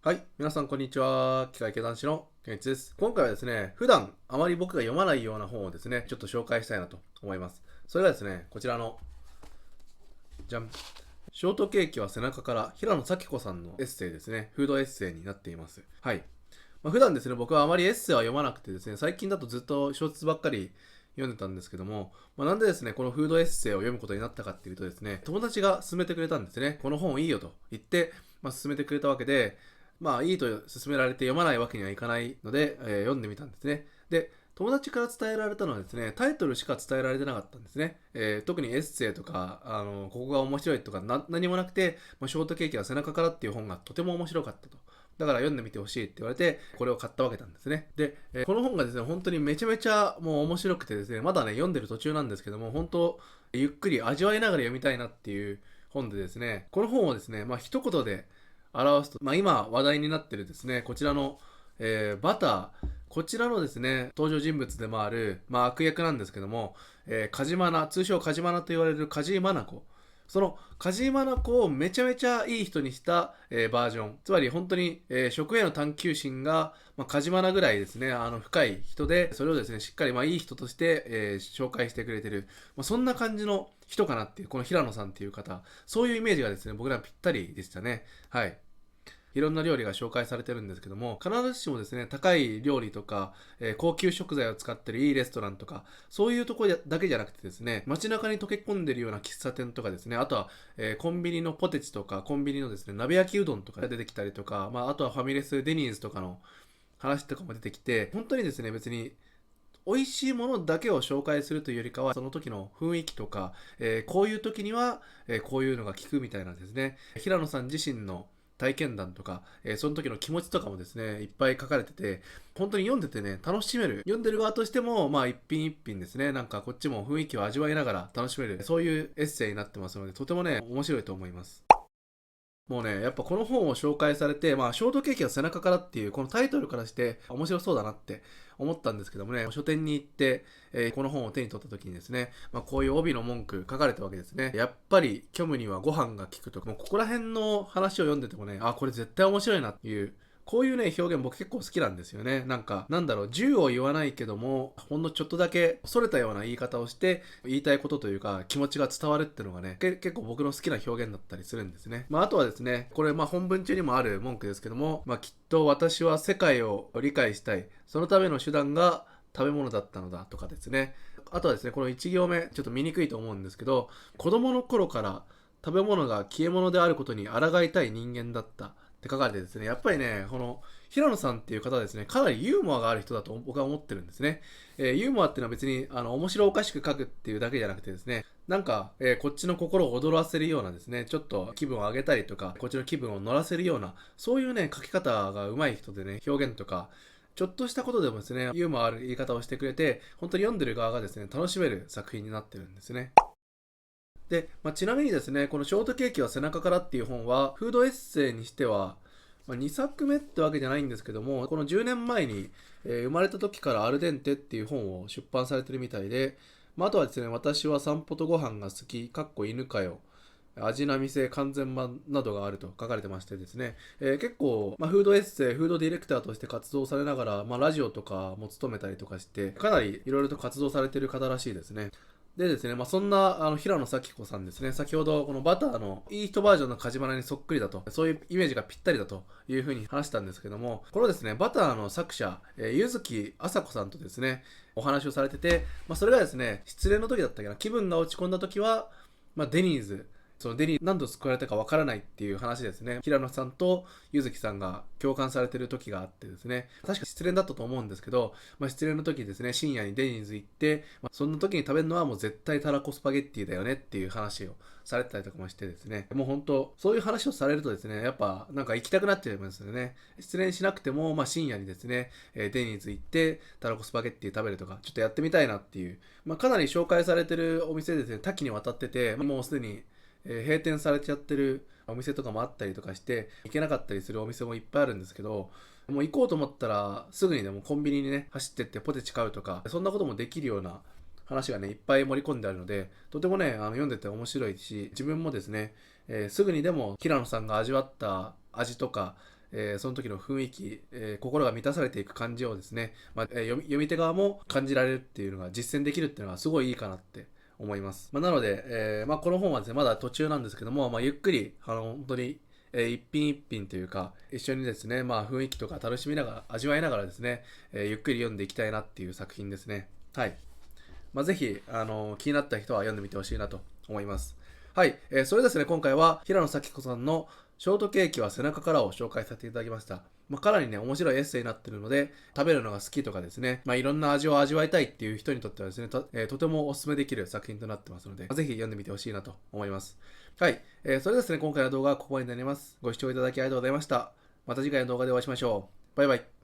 はい。皆さん、こんにちは。機械系男子のケンイチです。今回はですね、普段あまり僕が読まないような本をですね、ちょっと紹介したいなと思います。それがですね、こちらの、じゃん。ショートケーキは背中から、平野咲子さんのエッセイですね。フードエッセイになっています。はい。普段ですね、僕はあまりエッセイは読まなくてですね、最近だとずっと小説ばっかり読んでたんですけども、なんでですね、このフードエッセイを読むことになったかっていうとですね、友達が勧めてくれたんですね。この本いいよと言って、勧めてくれたわけで、いいと勧められて読まないわけにはいかないので、読んでみたんですね。で、友達から伝えられたのはですね、タイトルしか伝えられてなかったんですね。特にエッセイとか、ここが面白いとか何もなくて、ショートケーキは背中からっていう本がとても面白かったと。だから読んでみてほしいって言われて、これを買ったわけなんですね。で、この本がですね、本当にめちゃめちゃもう面白くてですね、まだね、読んでる途中なんですけども、本当、ゆっくり味わいながら読みたいなっていう本でですね、この本をですね、一言で表すと、今話題になってるですね、こちらの、バター、こちらのですね、登場人物でもある、悪役なんですけども、カジマナ、通称カジマナと言われる梶井真奈子。その梶井真奈子をめちゃめちゃいい人にした、バージョン。つまり本当に、食への探求心が、梶間なぐらいですね、深い人で、それをですね、しっかりいい人として、紹介してくれてる。そんな感じの人かなっていう、この平野さんっていう方、そういうイメージがですね、僕らぴったりでしたね。はい。いろんな料理が紹介されてるんですけども、必ずしもですね、高い料理とか、高級食材を使ってるいいレストランとか、そういうところだけじゃなくてですね、街中に溶け込んでるような喫茶店とかですね、あとは、コンビニのポテチとか、コンビニのですね、鍋焼きうどんとか出てきたりとか、あとはファミレス、デニーズとかの話とかも出てきて、本当にですね、別に美味しいものだけを紹介するというよりかは、その時の雰囲気とか、こういう時には、こういうのが効くみたいなんですね。平野さん自身の体験談とか、その時の気持ちとかもですね、いっぱい書かれてて、本当に読んでてね、楽しめる。読んでる側としても、一品一品ですね、なんかこっちも雰囲気を味わいながら楽しめる、そういうエッセイになってますので、とてもね、面白いと思います。もうね、やっぱこの本を紹介されて、ショートケーキは背中からっていう、このタイトルからして面白そうだなって思ったんですけどもね、書店に行って、この本を手に取った時にですね、こういう帯の文句書かれたわけですね。やっぱり虚無にはご飯が効くとか、もうここら辺の話を読んでてもね、これ絶対面白いなっていう、こういうね、表現僕結構好きなんですよね。なんか、なんだろう、10を言わないけども、ほんのちょっとだけ逸れたような言い方をして、言いたいことというか、気持ちが伝わるっていうのがね、結構僕の好きな表現だったりするんですね。あとはですね、これ本文中にもある文句ですけども、きっと私は世界を理解したい。そのための手段が食べ物だったのだとかですね。あとはですね、この1行目、ちょっと見にくいと思うんですけど、子供の頃から食べ物が消え物であることに抗いたい人間だった。って書かれてですね、やっぱりね、この平野さんっていう方はですね、かなりユーモアがある人だと僕は思ってるんですね。ユーモアっていうのは別に面白おかしく書くっていうだけじゃなくてですね、なんか、こっちの心を躍らせるようなですね、ちょっと気分を上げたりとか、こっちの気分を乗らせるような、そういうね、書き方が上手い人でね、表現とか、ちょっとしたことでもですね、ユーモアある言い方をしてくれて、本当に読んでる側がですね、楽しめる作品になってるんですね。で、ちなみにですね、このショートケーキは背中からっていう本は、フードエッセイにしては、2作目ってわけじゃないんですけども、この10年前に、生まれた時からアルデンテっていう本を出版されてるみたいで、あとはですね、私は散歩とご飯が好き、かっこ犬かよ、味な店完全版などがあると書かれてましてですね、結構、フードエッセイ、フードディレクターとして活動されながら、ラジオとかも務めたりとかして、かなりいろいろと活動されてる方らしいですね。でですね、そんな平野咲子さんですね、先ほどこのバターのいい人バージョンの梶原にそっくりだと、そういうイメージがぴったりだというふうに話したんですけども、このですね、バターの作者、柚木麻子さんとですね、お話をされてて、それがですね、失恋の時だったっけな、気分が落ち込んだ時は、デニーズ、そのデニー何度救われたかわからないっていう話ですね。平野さんと柚木さんが共感されてる時があってですね。確か失恋だったと思うんですけど、失恋の時ですね、深夜にデニーズ行って、そんな時に食べるのはもう絶対たらこスパゲッティだよねっていう話をされてたりとかもしてですね。もう本当、そういう話をされるとですね、やっぱなんか行きたくなっちゃいますよね。失恋しなくても、深夜にですね、デニーズ行ってたらこスパゲッティ食べるとか、ちょっとやってみたいなっていう、かなり紹介されてるお店ですね、多岐にわたってて、もうすでに閉店されちゃってるお店とかもあったりとかして行けなかったりするお店もいっぱいあるんですけど、もう行こうと思ったらすぐにでもコンビニにね走ってってポテチ買うとか、そんなこともできるような話がねいっぱい盛り込んであるので、とてもね読んでて面白いし、自分もですね、すぐにでも平野さんが味わった味とか、その時の雰囲気、心が満たされていく感じをですね、読み手側も感じられるっていうのが実践できるっていうのがすごいいいかなって思います。なので、この本はですね、まだ途中なんですけども、ゆっくり、本当に、一品一品というか、一緒にですね、雰囲気とか楽しみながら、味わいながらですね、ゆっくり読んでいきたいなっていう作品ですね。はい。ぜひ、気になった人は読んでみてほしいなと思います。はい。それですね、今回は平野咲子さんのショートケーキは背中からを紹介させていただきました。かなりね、面白いエッセイになっているので、食べるのが好きとかですね、いろんな味を味わいたいっていう人にとってはですね、とてもお勧めできる作品となってますので、ぜひ読んでみてほしいなと思います。はい。それですね、今回の動画はここまでになります。ご視聴いただきありがとうございました。また次回の動画でお会いしましょう。バイバイ。